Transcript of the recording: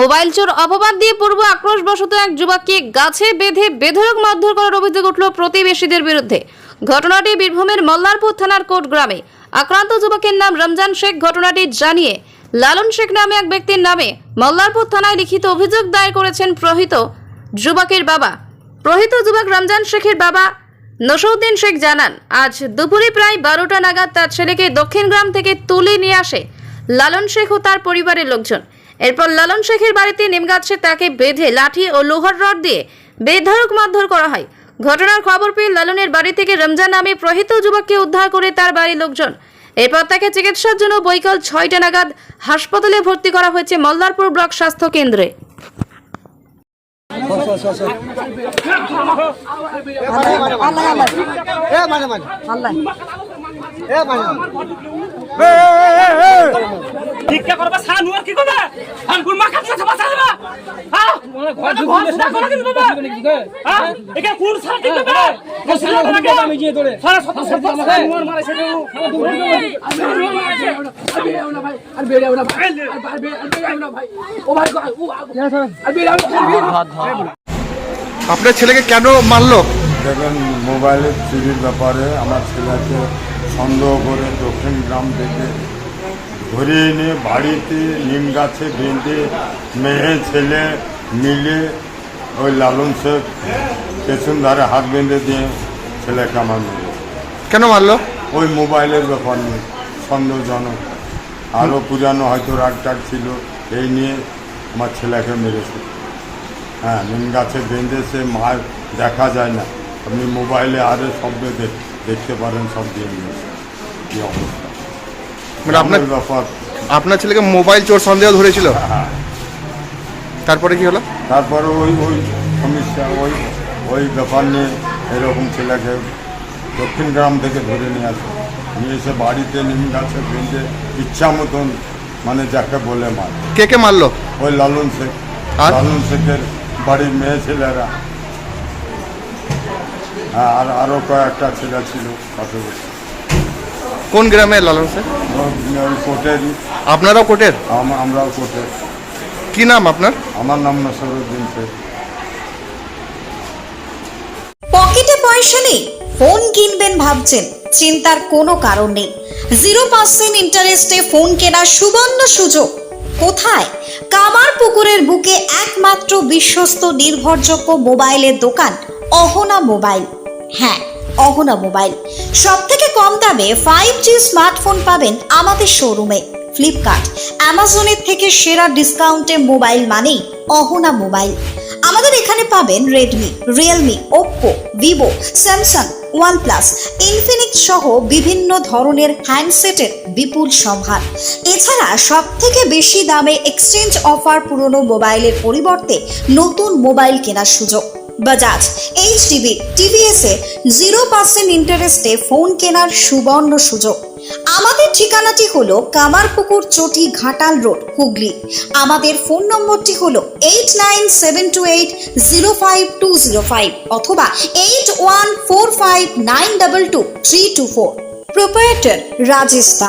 Mobile চোর অপবাদ দিয়ে পূর্ব আক্রোশবশত এক যুবককে গাছে বেঁধে বেধড়ক মারধর করার অভিযোগ উঠল প্রতিবেশীদের বিরুদ্ধে। ঘটনাটি বীরভূমের মল্লারপুর থানার কোট গ্রামে। আক্রান্ত যুবকের নাম রমজান শেখ। ঘটনাটি জানিয়ে লালন শেখ নামে এক ব্যক্তির নামে মল্লারপুর থানায় লিখিত অভিযোগ দায়ের করেছেন প্রহিত যুবকের বাবা। প্রহিত যুবক রমজান শেখের বাবা নসরউদ্দিন শেখ জানান, আজ দুপুরে প্রায় 12টা নাগাদ তার ছেলেকে দক্ষিণ গ্রাম থেকে তুলে নিয়ে আসে লালন শেখ ও তার পরিবারের লোকজন। এরপর লালন শেখের বাড়িতে নিমগাছে তাকে বেঁধে লাঠি ও লোহার রড দিয়ে বেধড়ক মারধর করা হয়। ঘটনার খবর পেয়ে লালনের বাড়ি থেকে রমজান নামে প্রহিত যুবককে উদ্ধার করে তার বাড়ির লোকজন। এরপর তাকে চিকিৎসার জন্য বৈকাল 6টা নাগাদ হাসপাতালে ভর্তি করা হয়েছে মল্লারপুর ব্লক স্বাস্থ্য কেন্দ্রে। ভিক্ষা করবা সানু আর কি করবা আঙ্গুর মা কাছে বাঁচা যাবে হ্যাঁ ঘর সুদা করে দিন বাবা হ্যাঁ একা কোন সারা দিন বাবা সারা লাগে আমি গিয়ে ধরে সারা সব মার মারে সেটা আর বেড়াও না ভাই আর বেড়াও না ভাই ও ভাই আর বেড়াও না। আপনার ছেলেকে কেন মারলো? দেখেন, মোবাইলের চুরির ব্যাপারে আমার ছেলেকে সন্দেহ করে দক্ষিণ গ্রাম থেকে ধরে এনে বাড়িতে নিম গাছে বেঁধে মেয়ে ছেলে মিলে ওই লালন শেখ পেছন ধারে হাত বেঁধে দিয়ে ছেলেকে আমার মেরে। কেন মারলো? ওই মোবাইলের ব্যাপার নিয়ে সন্দেহজনক, আরও পুরানো হয়তো রাগ টাগ ছিল, এই নিয়ে আমার ছেলেকে মেরেছে। হ্যাঁ, নিম গাছে বেঁধেছে, মার দেখা যায় না, আপনি মোবাইলে আরে শব্দ দেখতে পারেন, সব দিয়ে নিয়েছে। কী অবস্থা, মানে আপনার ব্যাপার। আপনার ছেলেকে মোবাইল চোর সন্দেহ ধরেছিল, হ্যাঁ, তারপরে কি হলো? তারপরে ওই সমস্যা, ওই ব্যাপার নিয়ে এরকম ছেলেকে দক্ষিণ গ্রাম থেকে ধরে নিয়ে আসে, নিয়ে এসে বাড়িতে নিম গাছে বেঁধে ইচ্ছা মতন, মানে যাকে বলে মার। কে কে মারলো? ওই লালন শেখ, আর? লালন শেখের বাড়ির মেয়ে ছেলেরা, হ্যাঁ, আর আরও কয়েকটা ছেলে ছিল পাশাপাশি। কোন গ্রামে লালন শেখ? ওই কোর্টেরই। আপনারাও কোর্টের? আমরাও কোর্টের। কি নাম আপনার? আমার নাম নসরউদ্দিন শেখ। পকেটে পয়সা নেই, ফোন কিনবেন ভাবছেন? চিন্তার কোনো কারণ নেই। 0% ইন্টারেস্টে ফোন কেনার সুবর্ণ সুযোগ। কোথায়? কামারপুকুরের বুকে একমাত্র বিশ্বস্ত নির্ভরযোগ্য মোবাইলের দোকান অহনা মোবাইল। হ্যাঁ, অহনা মোবাইল। সব থেকে কম দামে 5G স্মার্টফোন পাবেন আমাদের শোরুমে। ফ্লিপকার্ট, অ্যামাজনের থেকে সেরা ডিসকাউন্টে মোবাইল মানেই অহনা মোবাইল। আমাদের এখানে পাবেন Redmi, Realme, Oppo, Vivo, Samsung, OnePlus, Infinix সহ বিভিন্ন ধরনের হ্যান্ডসেটের বিপুল সম্ভার। এছাড়া সব থেকে বেশি দামে এক্সচেঞ্জ অফার, পুরনো মোবাইলের পরিবর্তে নতুন মোবাইল কেনার সুযোগ। বাজাজ, এইচডিবি, টিভিএস এ 0% ইন্টারেস্টে ফোন কেনার সুবর্ণ সুযোগ। আমাদের ঠিকানাটি হলো কামারপুকুর চটি, ঘাটাল রোড, হুগলি। আমাদের ফোন নম্বরটি হলো 8972805205 অথবা 8145922324। প্রোপ্রাইটার রাজেশ দা।